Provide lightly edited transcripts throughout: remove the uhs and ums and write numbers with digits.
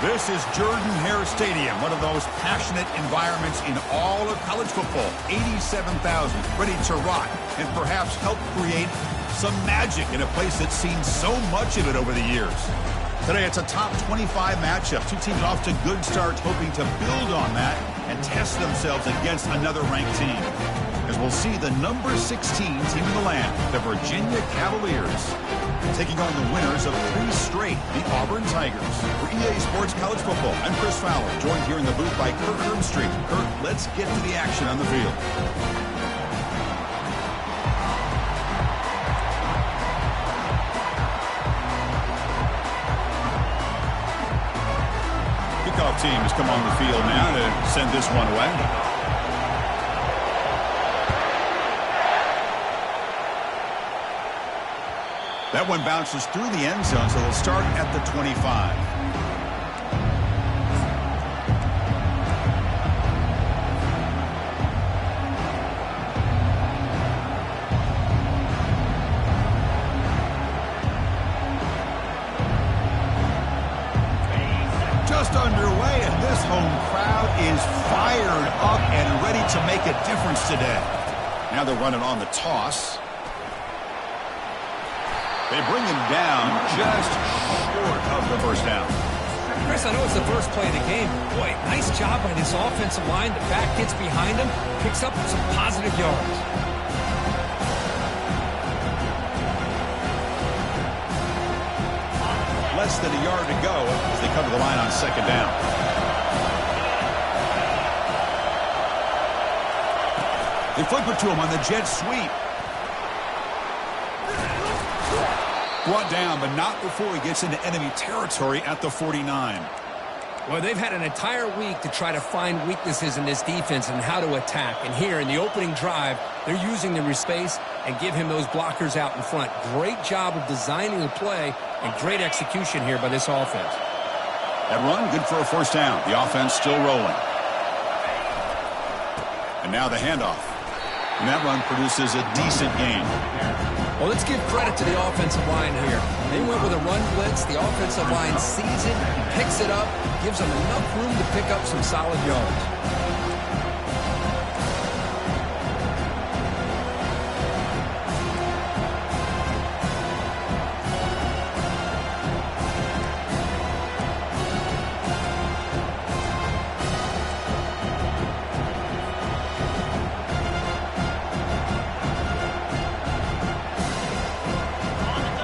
This is Jordan-Hare Stadium, one of the most passionate environments in all of college football. 87,000 ready to rock and perhaps help create some magic in a place that's seen so much of it over the years. Today, it's a top 25 matchup. Two teams off to good starts, hoping to build on that and test themselves against another ranked team. As we'll see the number 16 team in the land, the Virginia Cavaliers, taking on the winners of 3 straight, the Auburn Tigers. For EA Sports College Football, I'm Chris Fowler, joined here in the booth by Kurt Herbstreit. Kurt, let's get to the action on the field. Kickoff team has come on the field now to send this one away. That one bounces through the end zone, so they'll start at the 25. Just underway, and this home crowd is fired up and ready to make a difference today. Now they're running on the toss. They bring him down just short of the first down. Chris, I know it's the first play of the game. Boy, nice job by this offensive line. The back gets behind him, picks up some positive yards. Less than a yard to go as they come to the line on second down. They flip it to him on the jet sweep. Brought down, but not before he gets into enemy territory at the 49. Well, they've had an entire week to try to find weaknesses in this defense and how to attack. And here in the opening drive, they're using the space and give him those blockers out in front. Great job of designing the play and great execution here by this offense. That run, good for a first down. The offense still rolling. And now the handoff. And that run produces a decent gain. Well, let's give credit to the offensive line here. They went with a run blitz. The offensive line sees it, picks it up, gives them enough room to pick up some solid yards.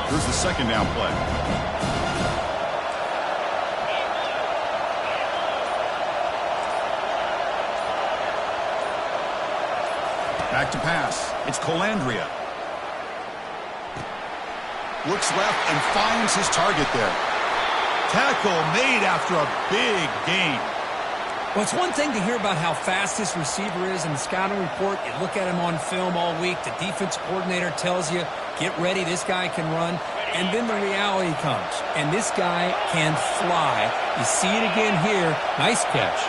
Here's the second down play. Back to pass. It's Colandrea. Looks left and finds his target there. Tackle made after a big gain. Well, it's one thing to hear about how fast this receiver is in the scouting report. You look at him on film all week. The defense coordinator tells you, get ready, this guy can run. And then the reality comes, and this guy can fly. You see it again here. Nice catch.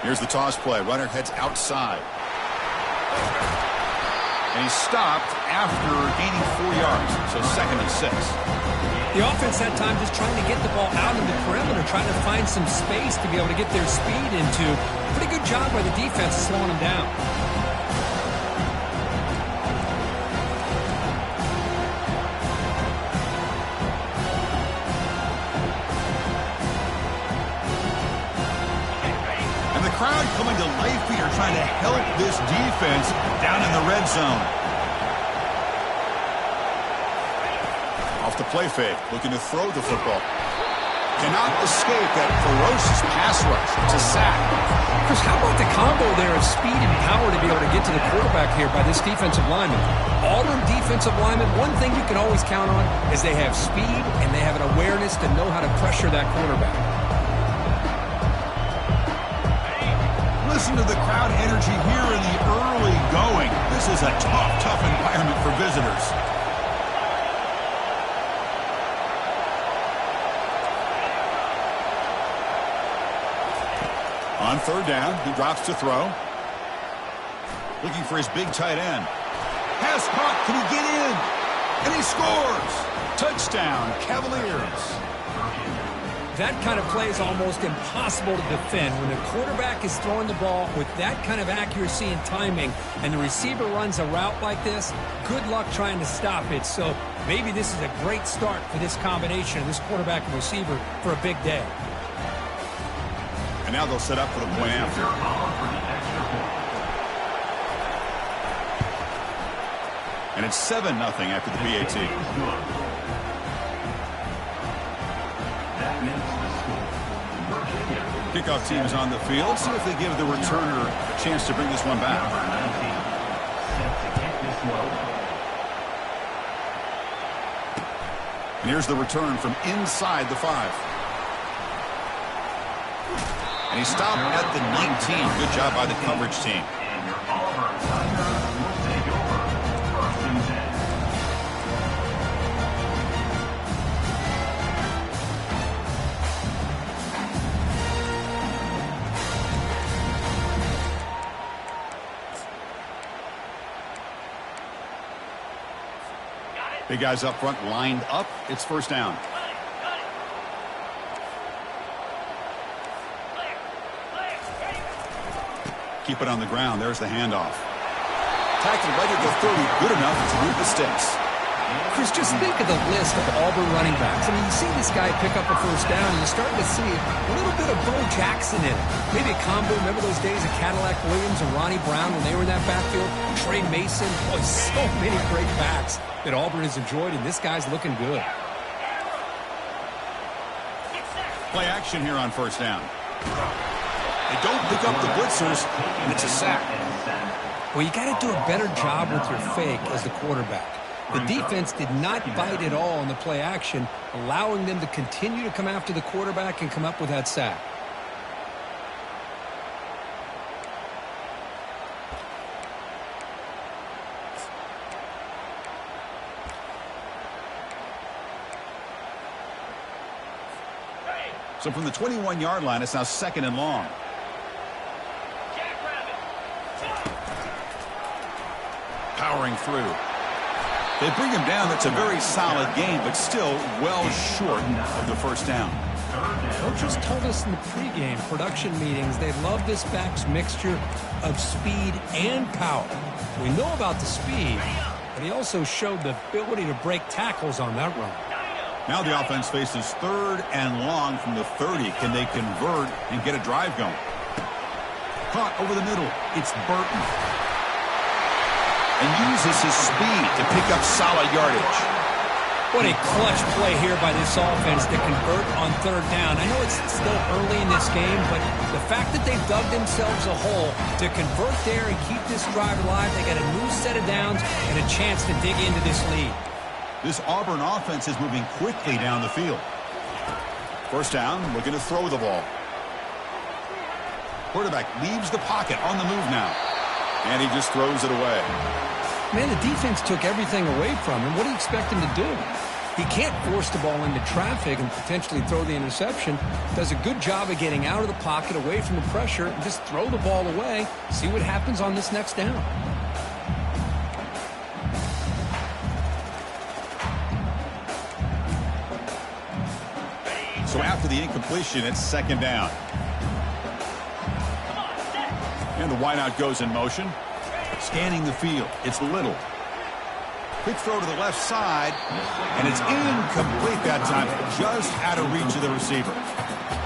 Here's the toss play. Runner heads outside. And he's stopped after gaining 4 yards, so 2nd and 6. The offense that time just trying to get the ball out of the perimeter, trying to find some space to be able to get their speed into. Pretty good job by the defense slowing them down. And the crowd coming to life here, trying to help this defense down in the red zone. Off the play fake, looking to throw the football. Cannot escape that ferocious pass rush. It's a sack. Chris, how about the combo there of speed and power to be able to get to the quarterback here by this defensive lineman? Auburn defensive lineman, one thing you can always count on is they have speed and they have an awareness to know how to pressure that quarterback. Listen to the crowd energy here in the early going. This is a tough environment for visitors. On third down, he drops to throw. Looking for his big tight end. Pass caught. Can he get in? And he scores! Touchdown, Cavaliers. That kind of play is almost impossible to defend. When the quarterback is throwing the ball with that kind of accuracy and timing, and the receiver runs a route like this, good luck trying to stop it. So maybe this is a great start for this combination, this quarterback and receiver, for a big day. And now they'll set up for the point after. And it's 7-0 after the PAT. Kickoff team is on the field. See if they give the returner a chance to bring this one back. And here's the return from inside the 5. And he stopped at the 19. Good job by the coverage team. Big guys up front lined up. It's first down. Keep it on the ground. There's the handoff. Tackled right at the 30. Good enough to move the sticks. Chris, just think of the list of Auburn running backs. I mean, you see this guy pick up a first down, and you're starting to see a little bit of Bo Jackson in it. Maybe a combo. Remember those days of Cadillac Williams and Ronnie Brown when they were in that backfield? Trey Mason. Boy, so many great backs that Auburn has enjoyed, and this guy's looking good. Play action here on first down. They don't pick up the blitzers, and it's a sack. Well, you got to do a better job with your fake as the quarterback. The defense did not bite at all on the play action, allowing them to continue to come after the quarterback and come up with that sack. So from the 21-yard line, it's now 2nd and long. Powering through. They bring him down. That's a very solid game, but still well short of the first down. Coaches told us in the pregame production meetings they love this back's mixture of speed and power. We know about the speed, but he also showed the ability to break tackles on that run. Now the offense faces 3rd and long from the 30. Can they convert and get a drive going? Caught over the middle. It's Burton. And uses his speed to pick up solid yardage. What a clutch play here by this offense to convert on 3rd down. I know it's still early in this game, but the fact that they've dug themselves a hole to convert there and keep this drive alive, they got a new set of downs and a chance to dig into this lead. This Auburn offense is moving quickly down the field. First down, looking to throw the ball. Quarterback leaves the pocket on the move now. And he just throws it away. Man, the defense took everything away from him. What do you expect him to do? He can't force the ball into traffic and potentially throw the interception. Does a good job of getting out of the pocket, away from the pressure, and just throw the ball away. See what happens on this next down. So after the incompletion, it's 2nd down. And the wideout goes in motion. Scanning the field. It's Little. Quick throw to the left side. And it's incomplete that time. Just out of reach of the receiver.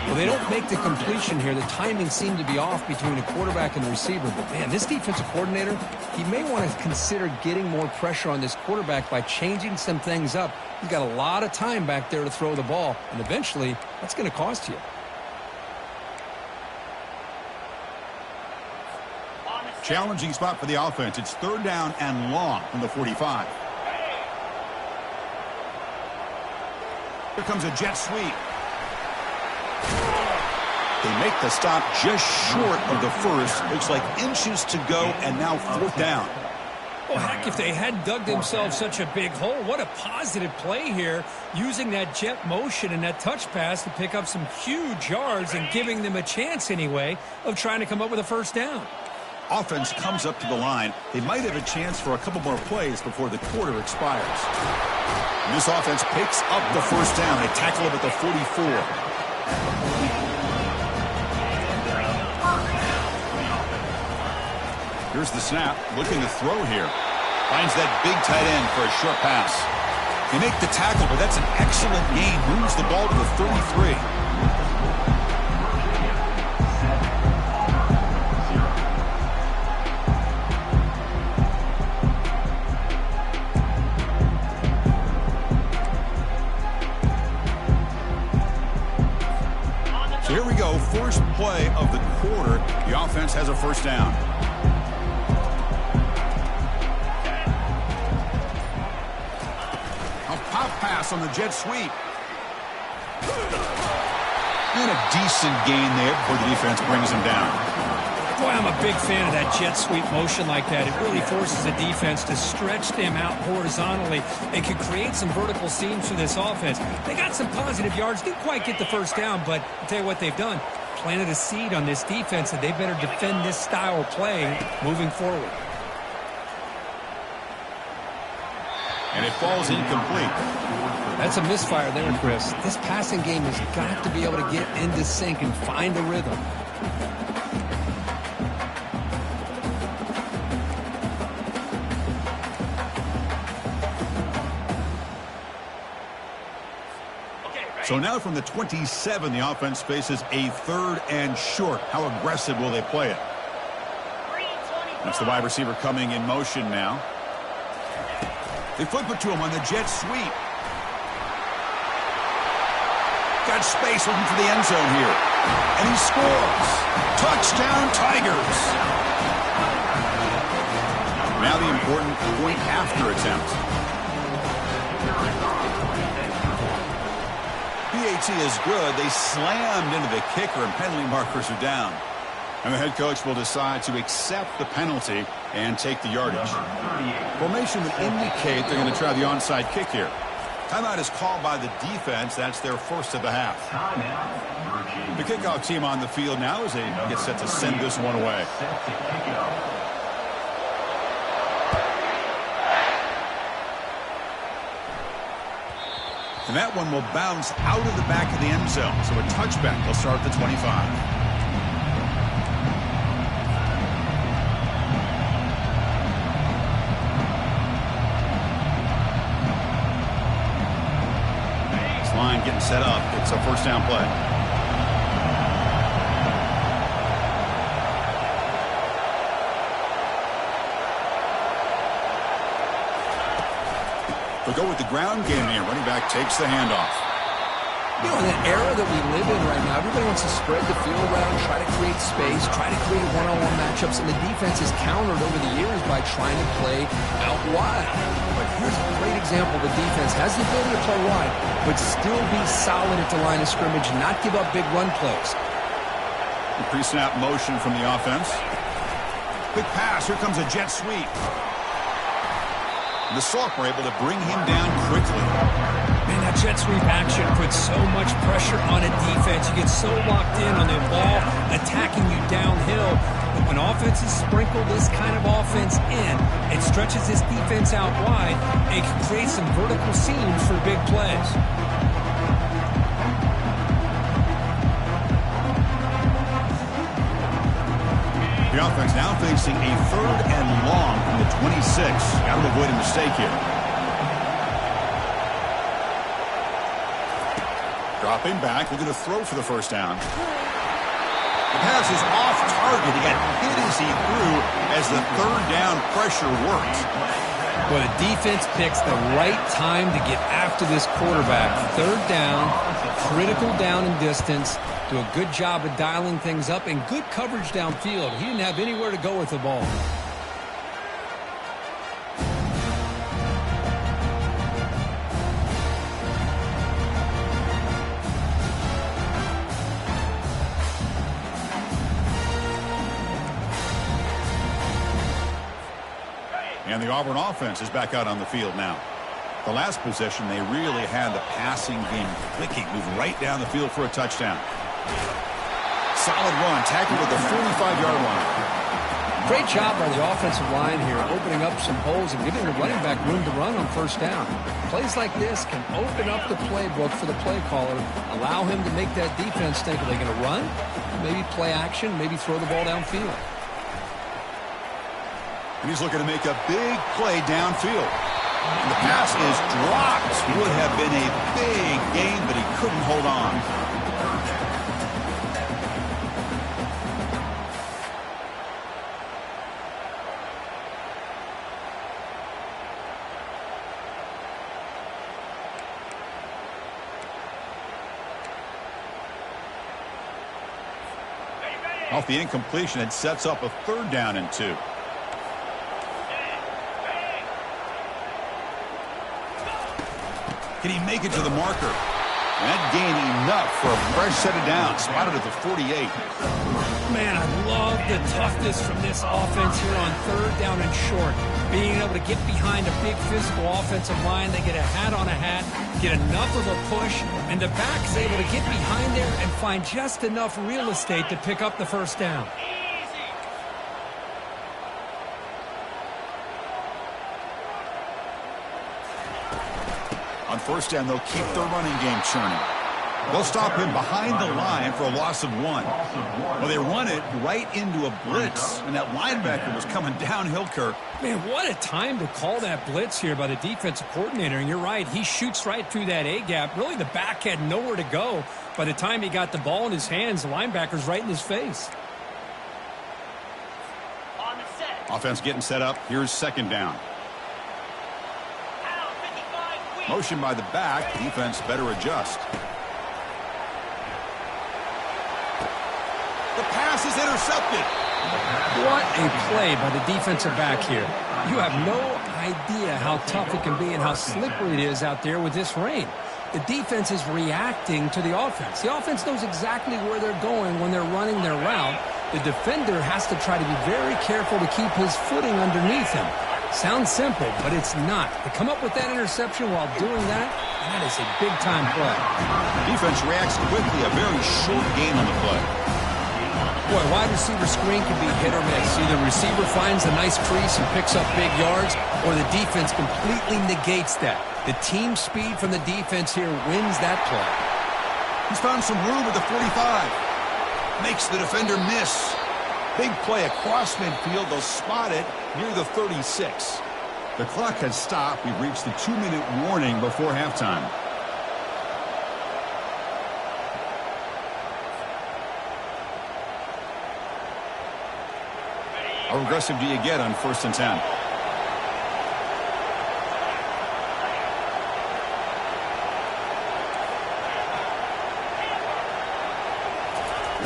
Well, they don't make the completion here. The timing seemed to be off between the quarterback and the receiver. But, man, this defensive coordinator, he may want to consider getting more pressure on this quarterback by changing some things up. He's got a lot of time back there to throw the ball. And eventually, that's going to cost you. Challenging spot for the offense. It's 3rd down and long from the 45. Here comes a jet sweep. They make the stop just short of the first. Looks like inches to go, and now 4th down. Well, heck, if they hadn't dug themselves such a big hole, what a positive play here, using that jet motion and that touch pass to pick up some huge yards and giving them a chance anyway of trying to come up with a first down. offense comes up to the line, they might have a chance for a couple more plays before the quarter expires. And this offense picks up the first down. They tackle him at the 44. Here's the snap, looking to throw here. Finds that big tight end for a short pass. They make the tackle, but that's an excellent gain. Moves the ball to the 33. So here we go, first play of the quarter. The offense has a first down. On the jet sweep. And a decent gain there before the defense brings him down. Boy, I'm a big fan of that jet sweep motion like that. It really forces the defense to stretch them out horizontally. It could create some vertical seams for this offense. They got some positive yards. Didn't quite get the first down, but I'll tell you what they've done. Planted a seed on this defense that they better defend this style of play moving forward. And it falls incomplete. That's a misfire there, Chris. This passing game has got to be able to get into sync and find a rhythm. So now from the 27, the offense faces a 3rd and short. How aggressive will they play it? That's the wide receiver coming in motion now. They flip it to him on the jet sweep. Got space looking for the end zone here. And he scores. Touchdown, Tigers. Now the important point after attempt. PAT is good. They slammed into the kicker and penalty markers are down. And the head coach will decide to accept the penalty and take the yardage. Formation would indicate they're going to try the onside kick here. Timeout is called by the defense. That's their first of the half. The kickoff team on the field now as they get set to send this one away. And that one will bounce out of the back of the end zone. So a touchback. They'll start at the 25. Line getting set up. It's a first down play. They'll go with the ground game here. Running back takes the handoff. You know, in the era that we live in right now, everybody wants to spread the field around, try to create space, try to create one-on-one matchups, and the defense is countered over the years by trying to play out wide. But here's a great example. The defense has the ability to play wide, but still be solid at the line of scrimmage, not give up big run plays. The pre-snap motion from the offense. Quick pass. Here comes a jet sweep. The Salk were able to bring him down quickly. Man, that jet sweep action puts so much pressure on a defense. You get so locked in on the ball attacking you downhill. But when offenses sprinkle this kind of offense in, it stretches this defense out wide and can create some vertical seams for big plays. The offense now facing a 3rd and long from the 26. Got to avoid a mistake here. Dropping back, looking to throw for the first down. The pass is off target. He got hit as he threw as the 3rd down pressure worked. Well, the defense picks the right time to get after this quarterback. 3rd down, critical down and distance. Do a good job of dialing things up and good coverage downfield. He didn't have anywhere to go with the ball. And the Auburn offense is back out on the field now. The last possession, they really had the passing game clicking, moving right down the field for a touchdown. Solid run, tackled at the 45-yard line. Great job by the offensive line here, opening up some holes and giving the running back room to run on first down. Plays like this can open up the playbook for the play caller, allow him to make that defense think, are they going to run? Maybe play action, maybe throw the ball downfield. And he's looking to make a big play downfield. And the pass is dropped. Would have been a big gain, but he couldn't hold on. Off the incompletion, it sets up a 3rd down and 2. Can he make it to the marker? And that gained enough for a fresh set of downs. Spotted at the 48. Man, I love the toughness from this offense here on 3rd down and short. Being able to get behind a big physical offensive line, they get a hat on a hat, get enough of a push, and the back is able to get behind there and find just enough real estate to pick up the 1st down. On 1st down, they'll keep their running game churning. They'll stop him behind the line for a loss of 1. Well, they run it right into a blitz, and that linebacker was coming downhill, Kirk. Man, what a time to call that blitz here by the defensive coordinator. And you're right, he shoots right through that A-gap. Really, the back had nowhere to go. By the time he got the ball in his hands, the linebacker's right in his face. Offense getting set up. Here's 2nd down. Motion by the back. Defense better adjust. The pass is intercepted. What a play by the defensive back here. You have no idea how tough it can be and how slippery it is out there with this rain. The defense is reacting to the offense. The offense knows exactly where they're going when they're running their route. The defender has to try to be very careful to keep his footing underneath him. Sounds simple, but it's not. To come up with that interception while doing that, that is a big-time play. Defense reacts quickly. A very short gain on the play. Boy, wide receiver screen can be hit or miss. Either the receiver finds a nice crease and picks up big yards, or the defense completely negates that. The team speed from the defense here wins that play. He's found some room at the 45. Makes the defender miss. Big play across midfield. They'll spot it near the 36. The clock has stopped. We've reached the 2-minute warning before halftime. How aggressive do you get on 1st and 10?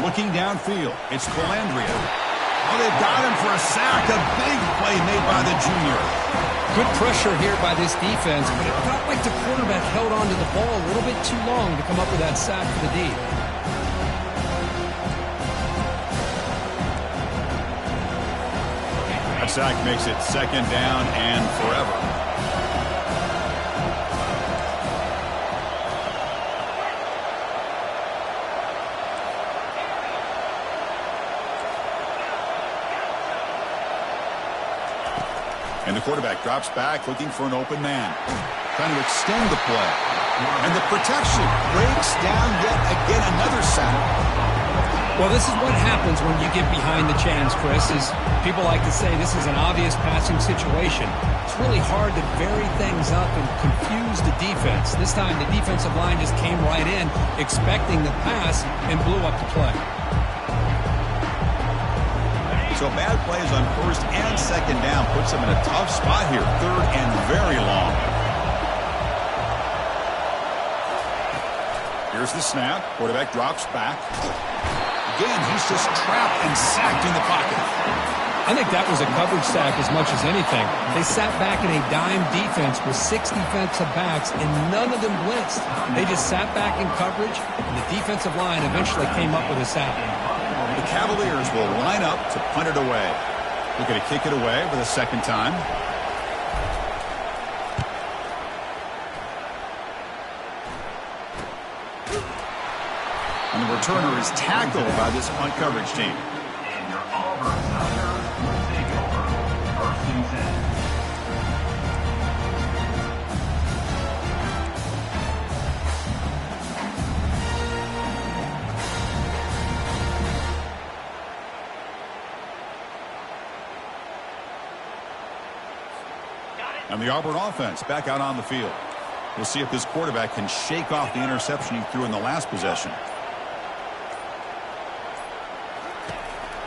Looking downfield, it's Calandria. Oh, they've got him for a sack. A big play made by the junior. Good pressure here by this defense, but it felt like the quarterback held on to the ball a little bit too long to come up with that sack for the D. That sack makes it 2nd down and forever. And the quarterback drops back, looking for an open man. Trying to extend the play. And the protection breaks down yet again, another sack. Well, this is what happens when you get behind the chains, Chris, is people like to say this is an obvious passing situation. It's really hard to vary things up and confuse the defense. This time, the defensive line just came right in, expecting the pass, and blew up the play. So bad plays on 1st and 2nd down puts them in a tough spot here. 3rd and very long. Here's the snap. Quarterback drops back. Again, he's just trapped and sacked in the pocket. I think that was a coverage sack as much as anything. They sat back in a dime defense with 6 defensive backs, and none of them blitzed. They just sat back in coverage, and the defensive line eventually came up with a sack. The Cavaliers will line up to punt it away. They're going to kick it away for the 2nd time. And the returner is tackled by this punt coverage team. And the Auburn offense back out on the field. We'll see if this quarterback can shake off the interception he threw in the last possession.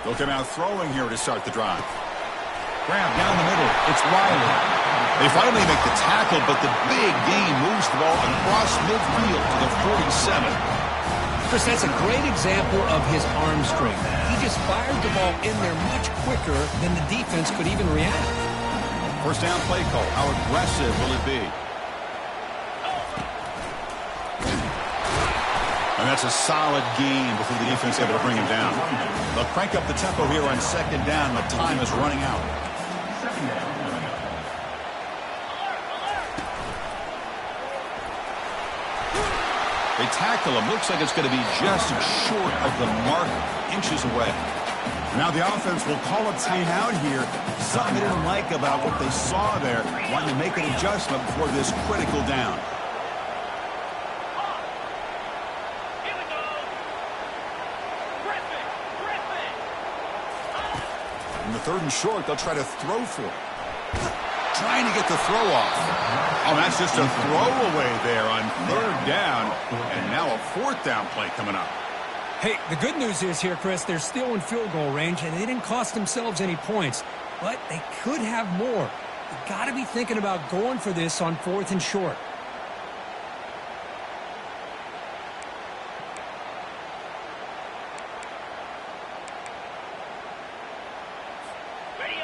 They'll come out throwing here to start the drive. Grab down the middle. It's Riley. They finally make the tackle, but the big gain moves the ball across midfield to the 47. Chris, that's a great example of his arm strength. He just fired the ball in there much quicker than the defense could even react. First down play call. How aggressive will it be? And that's a solid gain before the defense able to bring him down. They'll crank up the tempo here on second down. The time is running out. They tackle him. Looks like it's going to be just short of the mark, inches away. Now the offense will call a timeout here. Something they didn't like about what they saw there. Wanting to make an adjustment before this critical down. In the third and short, they'll try to throw for it. Trying to get the throw off. Oh, that's just a throwaway there on third down. And now a fourth down play coming up. Hey, the good news is here, Chris, they're still in field goal range, and they didn't cost themselves any points. But they could have more. You got to be thinking about going for this on fourth and short.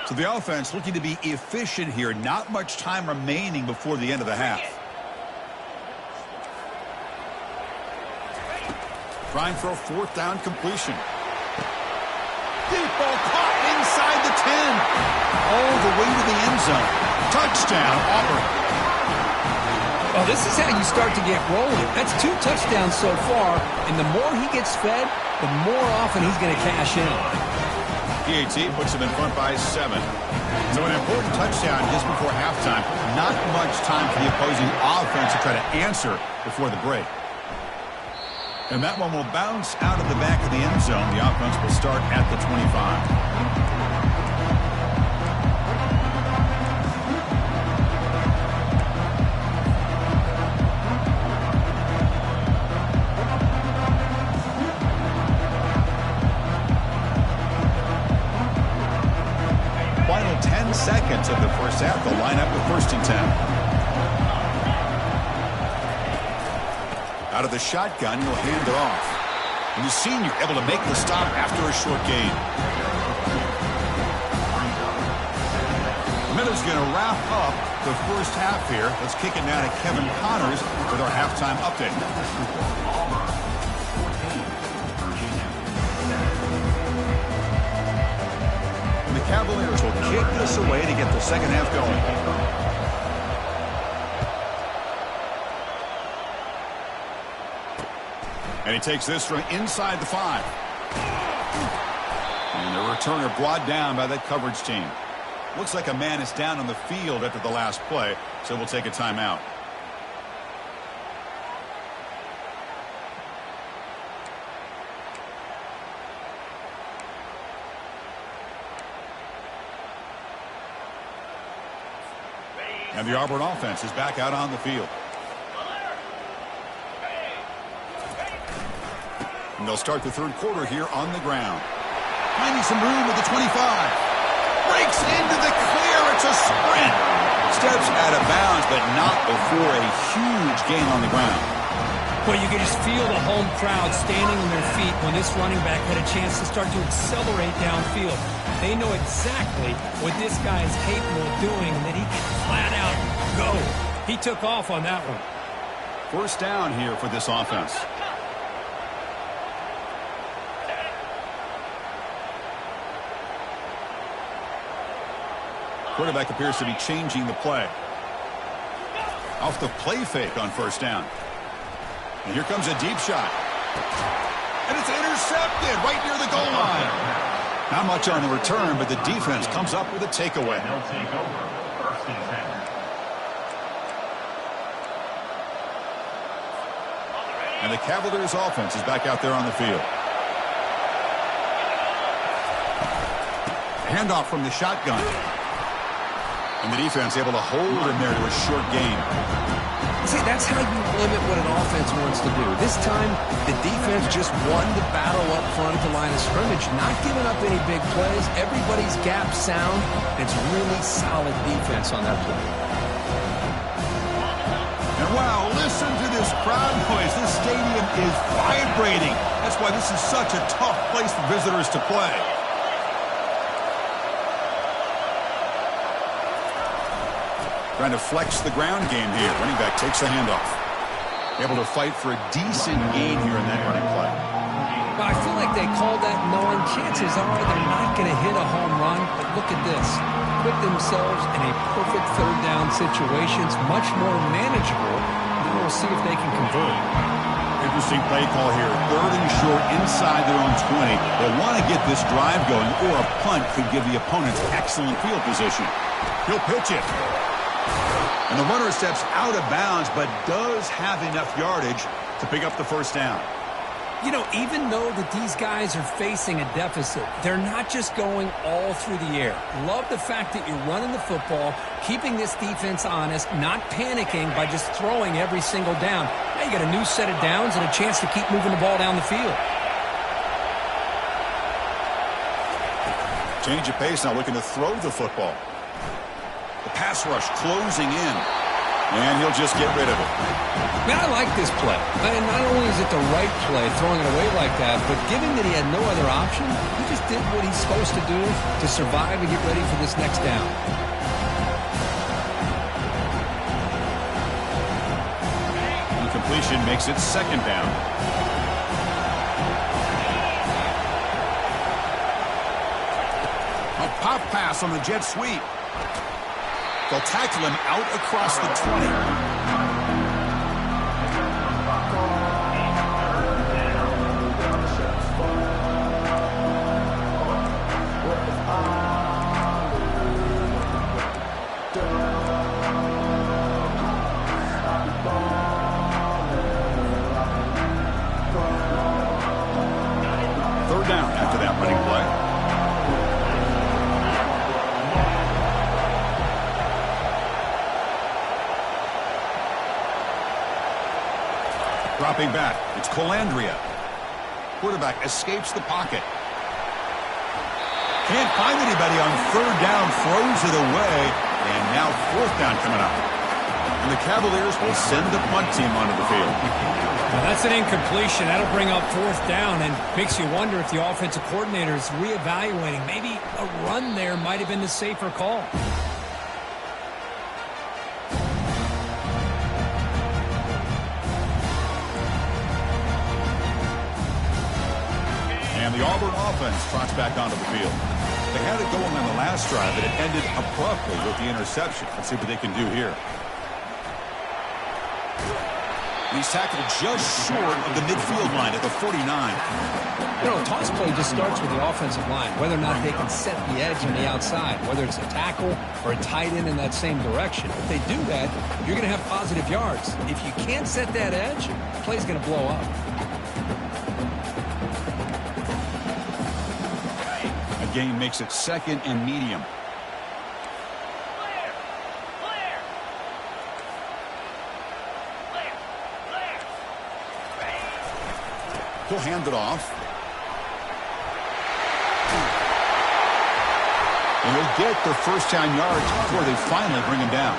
So the offense looking to be efficient here. Not much time remaining before the end of the half. Trying for a fourth down completion. Deep ball caught inside the 10. All the way to the end zone. Touchdown, Auburn. Well, this is how you start to get rolling. That's 2 touchdowns so far, and the more he gets fed, the more often he's going to cash in. PAT puts him in front by 7. So an important touchdown just before halftime. Not much time for the opposing offense to try to answer before the break. And that one will bounce out of the back of the end zone. The offense will start at the 25. Final 10 seconds of the first half. They'll line up with first and 10. Out of the shotgun, he'll hand it off. And the senior able to make the stop after a short gain. Miller's going to wrap up the first half here. Let's kick it now to Kevin Connors with our halftime update. And the Cavaliers will kick this away to get the second half going. And he takes this from inside the 5. And the returner brought down by that coverage team. Looks like a man is down on the field after the last play, so we'll take a timeout. And the Auburn offense is back out on the field. And they'll start the third quarter here on the ground. Finding some room with the 25. Breaks into the clear. It's a sprint. Steps out of bounds, but not before a huge gain on the ground. Well, you can just feel the home crowd standing on their feet when this running back had a chance to start to accelerate downfield. They know exactly what this guy is capable of doing and that he can flat out go. He took off on that one. First down here for this offense. Quarterback appears to be changing the play. Off the play fake on first down. And here comes a deep shot. And it's intercepted right near the goal line. Not much on the return, but the defense comes up with a takeaway. And the Cavaliers offense is back out there on the field. Handoff from the shotgun. And the defense able to hold him there to a short gain. See, that's how you limit what an offense wants to do. This time, the defense just won the battle up front at the line of scrimmage, not giving up any big plays. Everybody's gap sound. It's really solid defense on that play. And wow, listen to this crowd noise. This stadium is vibrating. That's why this is such a tough place for visitors to play. Trying to flex the ground game here. Running back takes the handoff. Able to fight for a decent gain here in that running play. Well, I feel like they called that knowing chances are they're not going to hit a home run. But look at this. Put themselves in a perfect third down situation. It's much more manageable. And we'll see if they can convert. Interesting play call here. 3rd and short inside their own 20. They want to get this drive going, or a punt could give the opponents excellent field position. He'll pitch it. And the runner steps out of bounds, but does have enough yardage to pick up the first down. You know, even though that these guys are facing a deficit, they're not just going all through the air. Love the fact that you're running the football, keeping this defense honest, not panicking by just throwing every single down. Now you got a new set of downs and a chance to keep moving the ball down the field. Change of pace now, looking to throw the football. The pass rush closing in, and he'll just get rid of it. Man, I like this play. And not only is it the right play, throwing it away like that, but given that he had no other option, he just did what he's supposed to do to survive and get ready for this next down. Incompletion makes it 2nd down. A pop pass on the jet sweep. They'll tackle him out across the 20. Third down after that running play. Dropping back, it's Calandria. Quarterback escapes the pocket. Can't find anybody on 3rd down, throws it away, and now 4th down coming up. And the Cavaliers will send the punt team onto the field. Well, that's an incompletion. That'll bring up 4th down and makes you wonder if the offensive coordinator is reevaluating. Maybe a run there might have been the safer call. The Auburn offense trots back onto the field. They had it going on the last drive, but it ended abruptly with the interception. Let's see what they can do here. He's tackled just short of the midfield line at the 49. You know, a toss play just starts with the offensive line, whether or not they can set the edge on the outside, whether it's a tackle or a tight end in that same direction. If they do that, you're going to have positive yards. If you can't set that edge, the play's going to blow up. Gain makes it 2nd and medium. He'll hand it off. And he'll get the first down yards before they finally bring him down.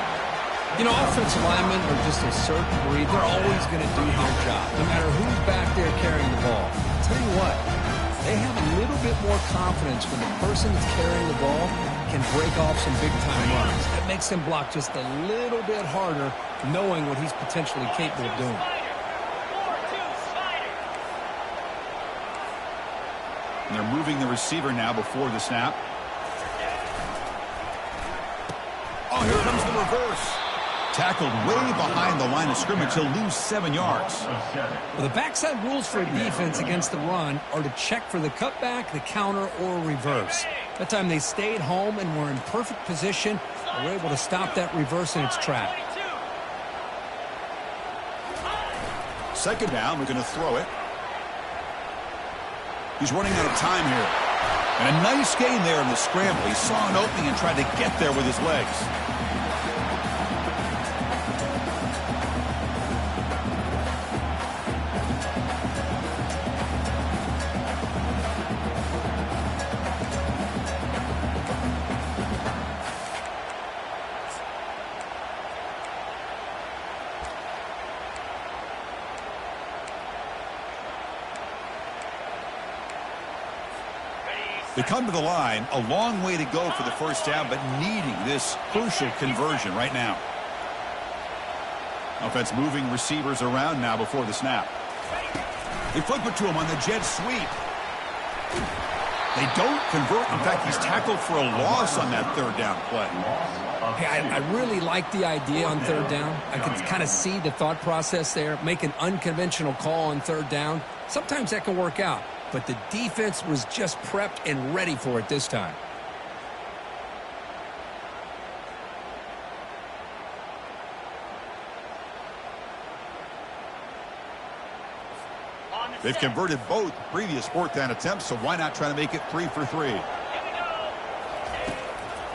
You know, offensive linemen are just a certain breed. They're always going to do their job, no matter who's back there carrying the ball. I'll tell you what. They have a little bit more confidence when the person that's carrying the ball can break off some big-time runs. That makes him block just a little bit harder, knowing what he's potentially capable of doing. And they're moving the receiver now before the snap. Oh, here comes the reverse. Tackled way behind the line of scrimmage. He'll lose 7 yards. Well, the backside rules for a defense against the run are to check for the cutback, the counter, or reverse. That time they stayed home and were in perfect position. They were able to stop that reverse in its track. 2nd down, we're going to throw it. He's running out of time here. And a nice gain there in the scramble. He saw an opening and tried to get there with his legs. They come to the line, a long way to go for the first down, but needing this crucial conversion right now. Offense moving receivers around now before the snap. They flip it to him on the jet sweep. They don't convert. In fact, he's tackled for a loss on that third down play. Hey, I really like the idea on third down. I can kind of see the thought process there. Make an unconventional call on third down. Sometimes that can work out, but the defense was just prepped and ready for it this time. They've converted both previous fourth down attempts, so why not try to make it 3 for 3?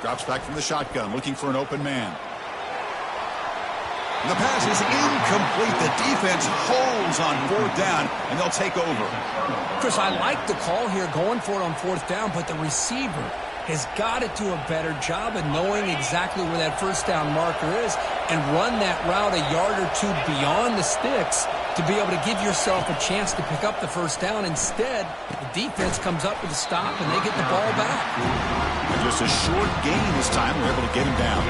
Drops back from the shotgun, looking for an open man. The pass is incomplete. The defense holds on fourth down, and they'll take over. Chris, I like the call here going for it on fourth down, but the receiver has got to do a better job of knowing exactly where that first down marker is and run that route a yard or two beyond the sticks to be able to give yourself a chance to pick up the first down. Instead, the defense comes up with a stop, and they get the ball back. And just a short gain this time. We're able to get him down.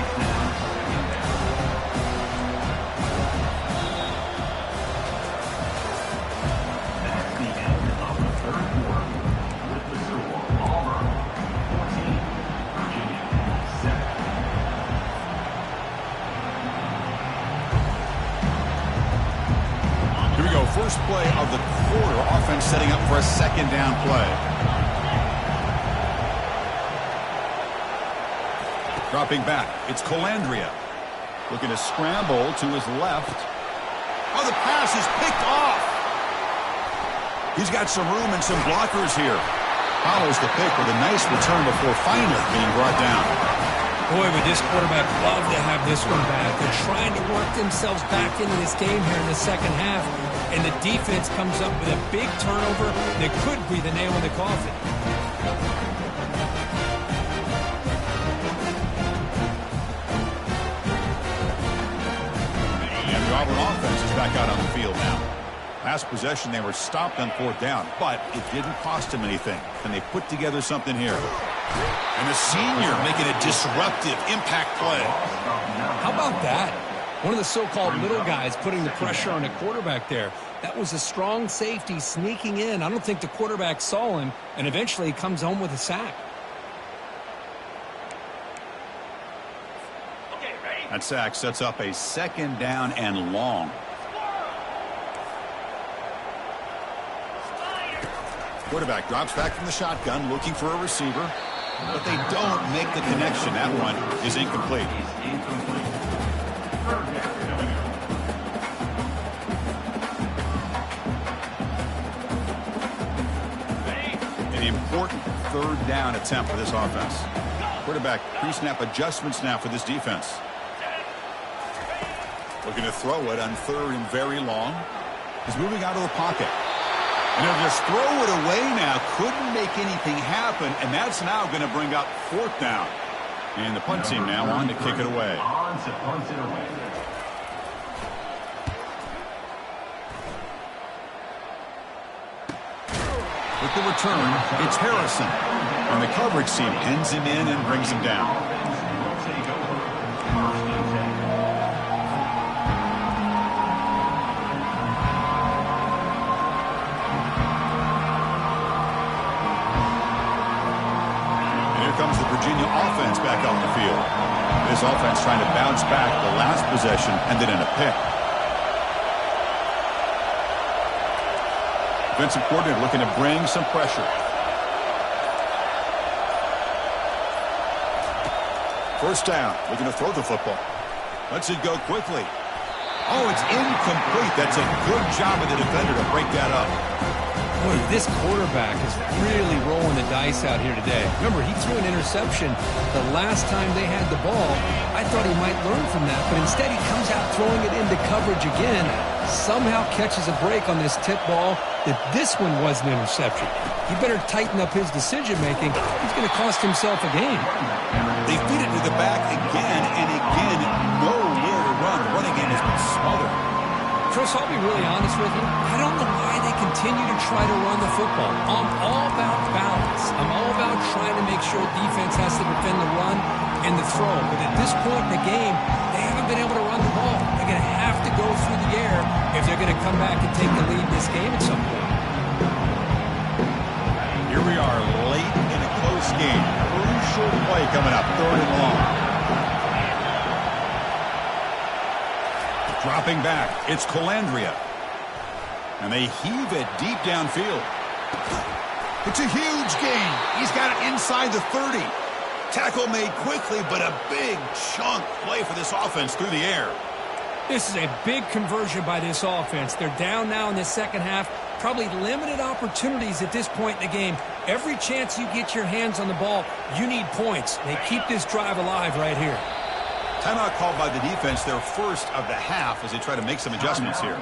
That's the end of the third quarter. With the score, Auburn 14, Virginia 7. Here we go. First play of the quarter. Offense setting up for a second down play. Dropping back. It's Colandrea. Looking to scramble to his left. Oh, the pass is picked off. He's got some room and some blockers here. Follows the pick with a nice return before finally being brought down. Boy, would this quarterback love to have this one back. They're trying to work themselves back into this game here in the second half, and the defense comes up with a big turnover that could be the nail in the coffin. And the Auburn offense is back out on the field now. Last possession, they were stopped on fourth down, but it didn't cost them anything. And they put together something here. And the senior making a disruptive impact play. How about that? One of the so-called little guys putting the pressure on the quarterback there. That was a strong safety sneaking in. I don't think the quarterback saw him, and eventually he comes home with a sack. That sack sets up a second down and long. Quarterback drops back from the shotgun, looking for a receiver, but they don't make the connection. That one is incomplete. An important third down attempt for this offense. Quarterback pre-snap adjustments now for this defense. Looking to throw it on third and very long. He's moving out of the pocket. And they'll just throw it away now. Couldn't make anything happen, and that's now going to bring up fourth down. And the punt team now on to kick it away. On to punt it away. With the return, it's Harrison. And the coverage team pins him in and brings him down. Comes the Virginia offense back out the field. This offense trying to bounce back. The last possession ended in a pick. Defensive coordinator looking to bring some pressure. First down, looking to throw the football. Lets it go quickly. Oh, it's incomplete. That's a good job of the defender to break that up. Boy, this quarterback is really rolling the dice out here today. Remember, he threw an interception the last time they had the ball. I thought he might learn from that, but instead he comes out throwing it into coverage again. Somehow catches a break on this tip ball that this one was an interception. He better tighten up his decision-making. He's going to cost himself a game. They feed it to the back again and again. Nowhere to run. The running game has been smothered. Chris, I'll be really honest with you. I don't know why they continue to try to run the football. I'm all about balance. I'm all about trying to make sure defense has to defend the run and the throw. But at this point in the game, they haven't been able to run the ball. They're going to have to go through the air if they're going to come back and take the lead in this game at some point. Here we are late in a close game. Crucial play coming up, 3rd and long. Dropping back, it's Calandria. And they heave it deep downfield. It's a huge gain. He's got it inside the 30. Tackle made quickly, but a big chunk play for this offense through the air. This is a big conversion by this offense. They're down now in the second half. Probably limited opportunities at this point in the game. Every chance you get your hands on the ball, you need points. They keep this drive alive right here. Timeout called by the defense, their first of the half, as they try to make some adjustments here.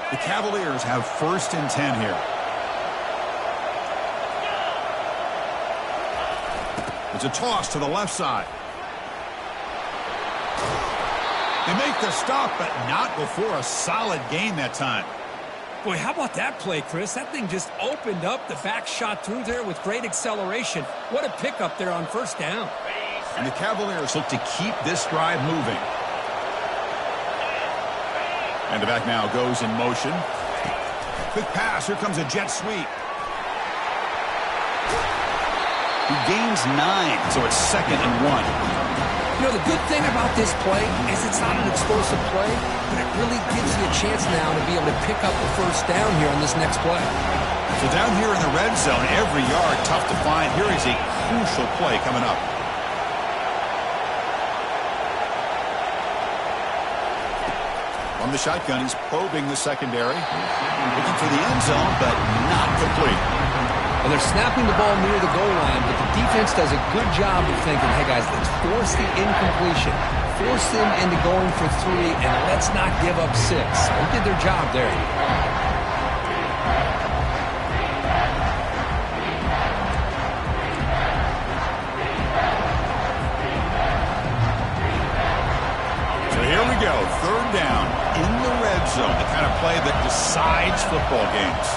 The Cavaliers have 1st and 10 here. It's a toss to the left side. They make the stop, but not before a solid gain that time. Boy, how about that play, Chris? That thing just opened up. The back shot through there with great acceleration. What a pickup there on 1st down. And the Cavaliers look to keep this drive moving. And the back now goes in motion. Quick pass. Here comes a jet sweep. He gains 9, so it's 2nd and 1. You know, the good thing about this play is it's not an explosive play, but it really gives you a chance now to be able to pick up the 1st down here on this next play. So down here in the red zone, every yard tough to find. Here is a crucial play coming up. From the shotgun, he's probing the secondary. Looking for the end zone, but not complete. Well, they're snapping the ball near the goal line, but the defense does a good job of thinking, hey, guys, let's force the incompletion. Force them into going for 3, and let's not give up 6. They did their job there. So here we go, 3rd down in the red zone, the kind of play that decides football games.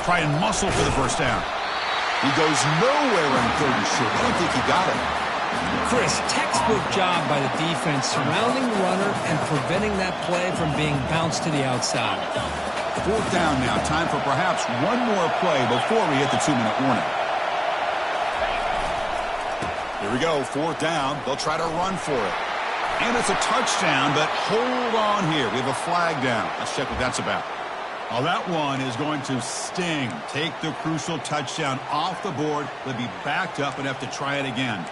Try and muscle for the 1st down. He goes nowhere on 3rd and short. I don't think he got it. Chris, textbook job by the defense surrounding the runner and preventing that play from being bounced to the outside. 4th down now. Time for perhaps one more play before we hit the 2-minute warning. Here we go, 4th down. They'll try to run for it. And it's a touchdown, but hold on here. We have a flag down. Let's check what that's about. Well, that one is going to sting. Take the crucial touchdown off the board. They'll be backed up and have to try it again.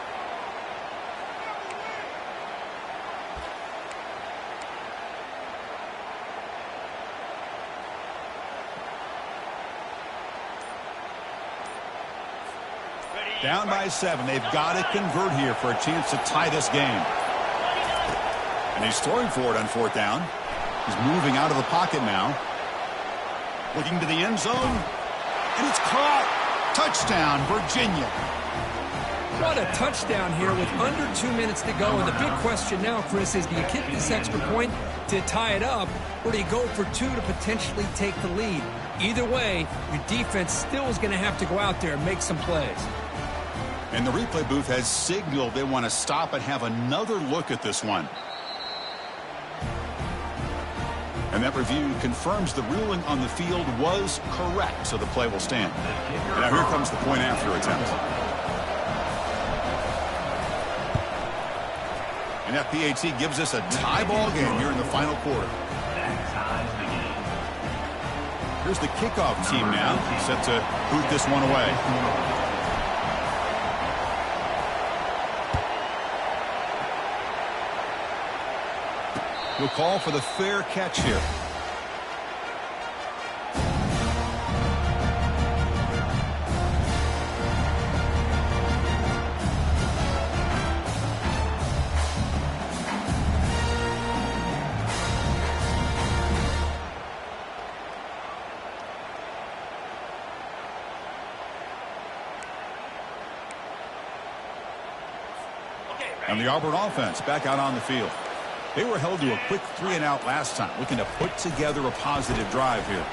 Down by 7. They've got to convert here for a chance to tie this game. And he's throwing for it on 4th down. He's moving out of the pocket now. Looking to the end zone. And it's caught. Touchdown, Virginia. What a touchdown here with under 2 minutes to go. And the big question now, Chris, is do you kick this extra point to tie it up, or do you go for 2 to potentially take the lead? Either way, your defense still is going to have to go out there and make some plays. And the replay booth has signaled they want to stop and have another look at this one. And that review confirms the ruling on the field was correct, so the play will stand. And now here comes the point after attempt. And that PAT gives us a tie ball game here in the final quarter. Here's the kickoff team now, set to boot this one away. We'll call for the fair catch here. And the Auburn offense back out on the field. They were held to a quick 3-and-out last time, looking to put together a positive drive here.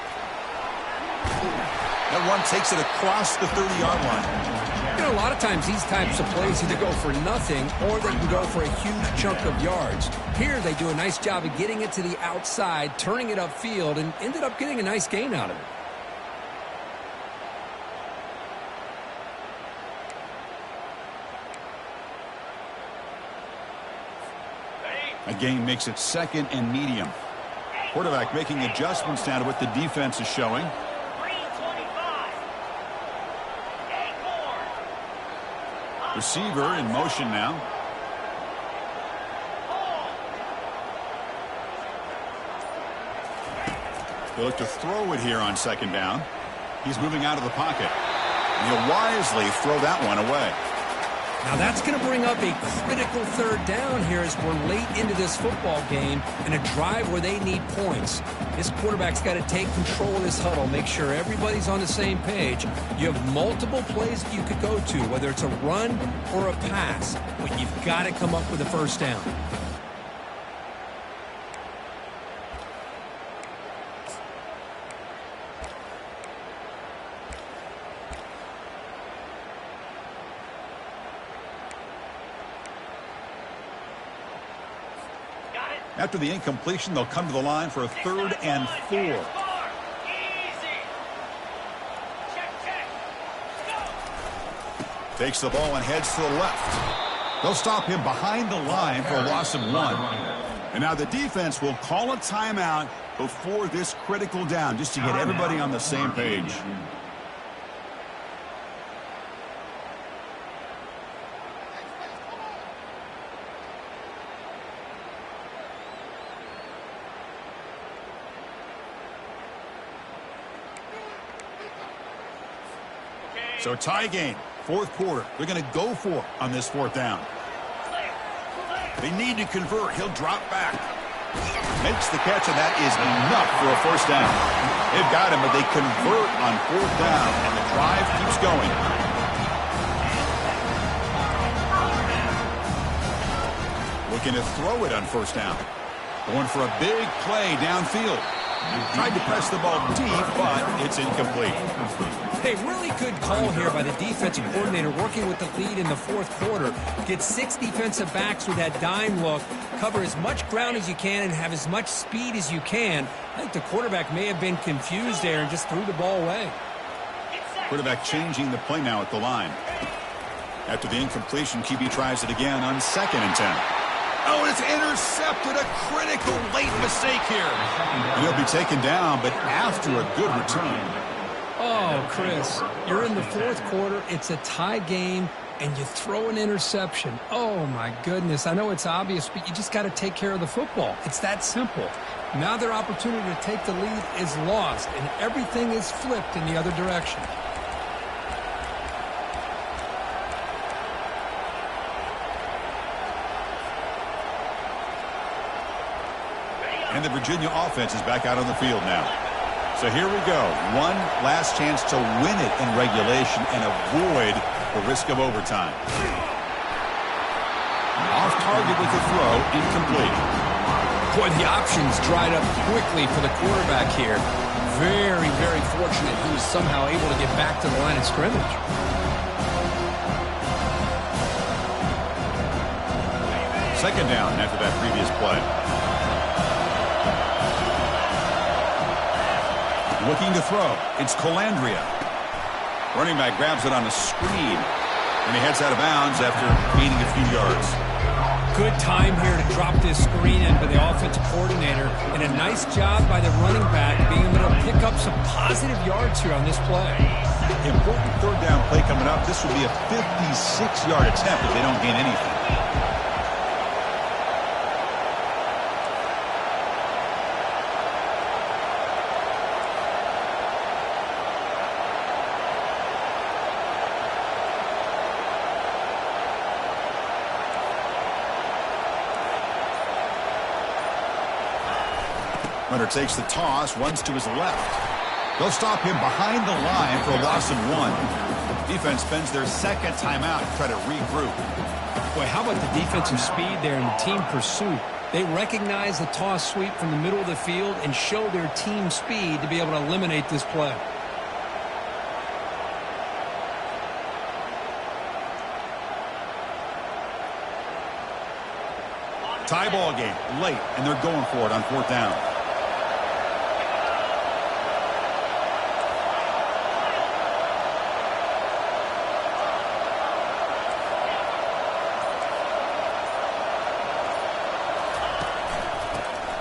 That one takes it across the 30-yard line. You know, a lot of times these types of plays either go for nothing or they can go for a huge chunk of yards. Here they do a nice job of getting it to the outside, turning it upfield, and ended up getting a nice gain out of it. A gain makes it 2nd and medium. Quarterback making adjustments now to what the defense is showing. Receiver in motion now. They look to throw it here on 2nd down. He's moving out of the pocket. And he'll wisely throw that one away. Now that's going to bring up a critical 3rd down here as we're late into this football game and a drive where they need points. This quarterback's got to take control of this huddle, make sure everybody's on the same page. You have multiple plays that you could go to, whether it's a run or a pass, but you've got to come up with a 1st down. After the incompletion, they'll come to the line for a 3rd and 4. Takes the ball and heads to the left. They'll stop him behind the line for a loss of 1. And now the defense will call a timeout before this critical down, just to get everybody on the same page. So tie game, 4th quarter. They're going to go for it on this 4th down. They need to convert. He'll drop back. Makes the catch, and that is enough for a 1st down. They've got him, but they convert on 4th down, and the drive keeps going. Looking to throw it on 1st down. Going for a big play downfield. Tried to press the ball deep, but it's incomplete. Hey, really good call here by the defensive coordinator working with the lead in the 4th quarter. Get 6 defensive backs with that dime look, cover as much ground as you can, and have as much speed as you can. I think the quarterback may have been confused there and just threw the ball away. Quarterback changing the play now at the line. After the incompletion, QB tries it again on 2nd and 10. Oh, it's intercepted. A critical late mistake here. And he'll be taken down, but after a good return. Oh, Chris, you're in the 4th quarter. It's a tie game, and you throw an interception. Oh, my goodness. I know it's obvious, but you just got to take care of the football. It's that simple. Now their opportunity to take the lead is lost, and everything is flipped in the other direction. And the Virginia offense is back out on the field now. So here we go. One last chance to win it in regulation and avoid the risk of overtime. Off target with the throw, incomplete. Boy, the options dried up quickly for the quarterback here. Very, very fortunate he was somehow able to get back to the line of scrimmage. Second down after that previous play. Looking to throw. It's Calandria. Running back grabs it on a screen. And he heads out of bounds after gaining a few yards. Good time here to drop this screen in by the offensive coordinator. And a nice job by the running back being able to pick up some positive yards here on this play. Important 3rd down play coming up. This would be a 56-yard attempt if they don't gain anything. Runner takes the toss, runs to his left. They'll stop him behind the line for a loss of 1. Defense spends their 2nd timeout to try to regroup. Boy, how about the defensive speed there and the team pursuit? They recognize the toss sweep from the middle of the field and show their team speed to be able to eliminate this play. Tie ball game late, and they're going for it on 4th down.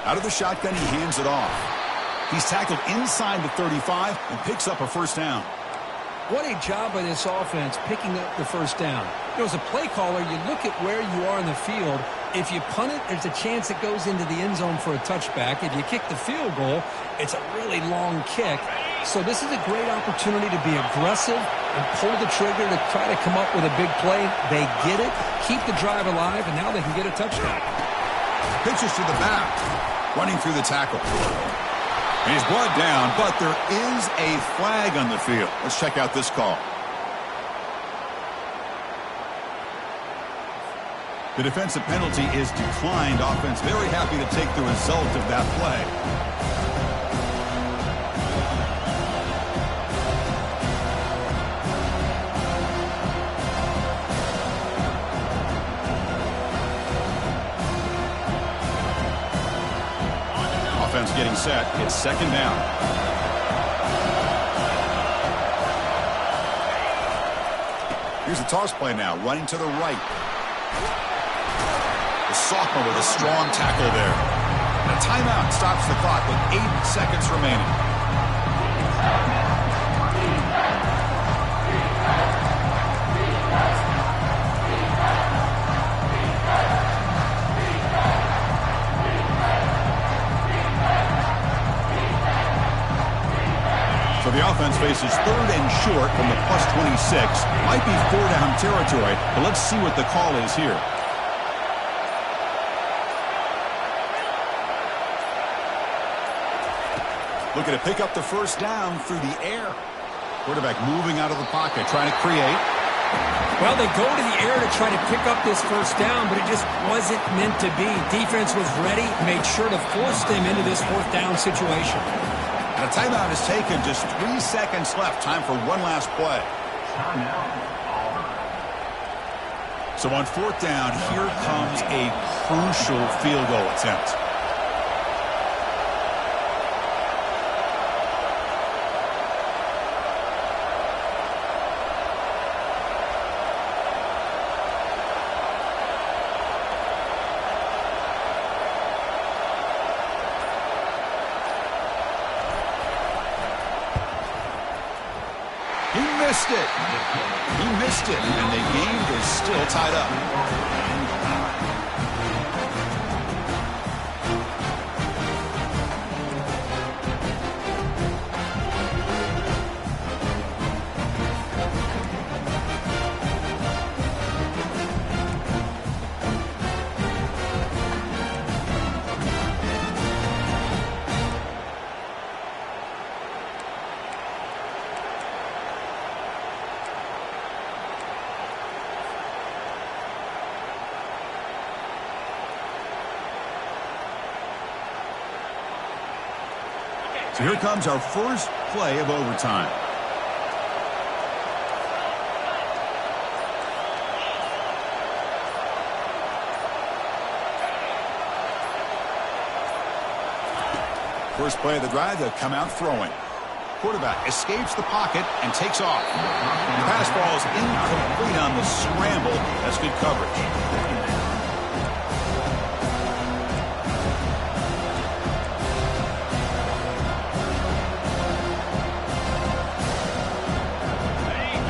Out of the shotgun, he hands it off. He's tackled inside the 35 and picks up a 1st down. What a job by this offense picking up the 1st down. As a play caller, you look at where you are in the field. If you punt it, there's a chance it goes into the end zone for a touchback. If you kick the field goal, it's a really long kick. So this is a great opportunity to be aggressive and pull the trigger to try to come up with a big play. They get it, keep the drive alive, and now they can get a touchdown. Pitches to the back, running through the tackle. He's brought down, but there is a flag on the field. Let's check out this call. The defensive penalty is declined. Offense very happy to take the result of that play. Offense getting set. It's 2nd down. Here's the toss play now, running to the right. The sophomore with a strong tackle there. And a timeout stops the clock with 8 seconds remaining. So the offense faces 3rd and short from the +26. Might be 4-down territory, but let's see what the call is here. Looking to pick up the 1st down through the air. Quarterback moving out of the pocket, trying to create. Well, they go to the air to try to pick up this 1st down, but it just wasn't meant to be. Defense was ready, made sure to force them into this 4th down situation. And a timeout is taken. Just 3 seconds left. Time for one last play. So on 4th down, here comes a crucial field goal attempt. Missed it. He missed it, and the game is still tied up. So here comes our first play of overtime. First play of the drive, they'll come out throwing. Quarterback escapes the pocket and takes off. The pass ball is incomplete on the scramble. That's good coverage.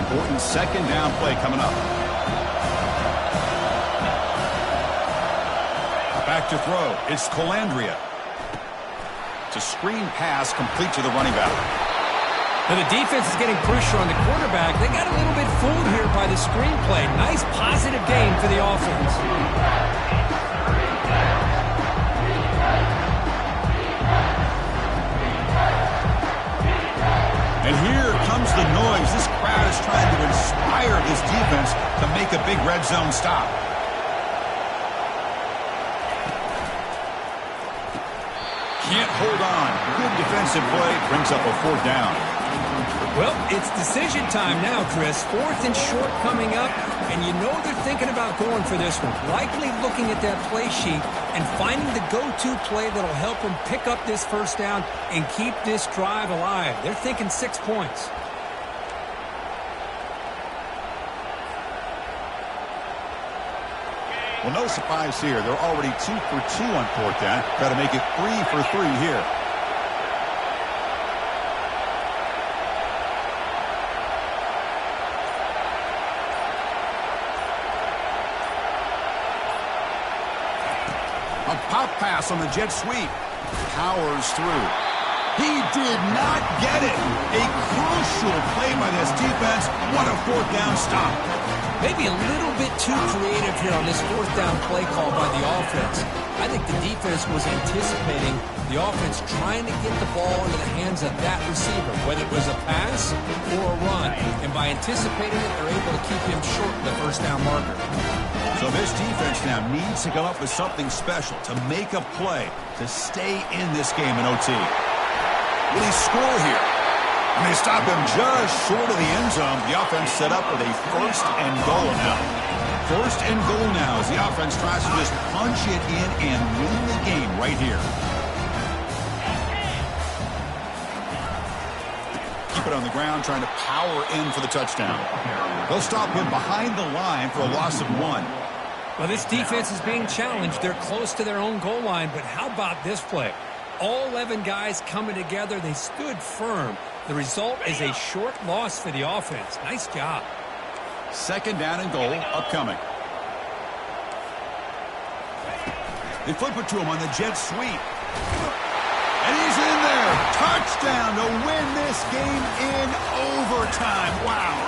Important 2nd down play coming up. Back to throw. It's Calandria. It's a screen pass complete to the running back. Now the defense is getting pressure on the quarterback. They got a little bit fooled here by the screen play. Nice positive gain for the offense. And here comes the noise. This crowd is trying to inspire this defense to make a big red zone stop. hold on. Good defensive play. Brings up a 4th down. Well, it's decision time now, Chris. 4th and short coming up, and you know they're thinking about going for this one. Likely looking at that play sheet and finding the go-to play that'll help them pick up this 1st down and keep this drive alive. They're thinking 6 points. Well, no surprise here. They're already 2 for 2 on 4th down. Got to make it 3 for 3 here. A pop pass on the jet sweep. Powers through. He did not get it. A crucial play by this defense. What a 4th down stop. Maybe a little bit too creative here on this 4th down play call by the offense. I think the defense was anticipating the offense trying to get the ball into the hands of that receiver, whether it was a pass or a run. And by anticipating it, they're able to keep him short of the 1st down marker. So this defense now needs to come up with something special to make a play to stay in this game in OT. Will he score here? And they stop him just short of the end zone. The offense set up with a 1st and goal now. 1st and goal now as the offense tries to just punch it in and win the game right here. Keep it on the ground, trying to power in for the touchdown. They'll stop him behind the line for a loss of 1. Well, this defense is being challenged. They're close to their own goal line, but how about this play? All 11 guys coming together. They stood firm. The result is a short loss for the offense. Nice job. 2nd down and goal upcoming. They flip it to him on the jet sweep. And he's in there. Touchdown to win this game in overtime. Wow.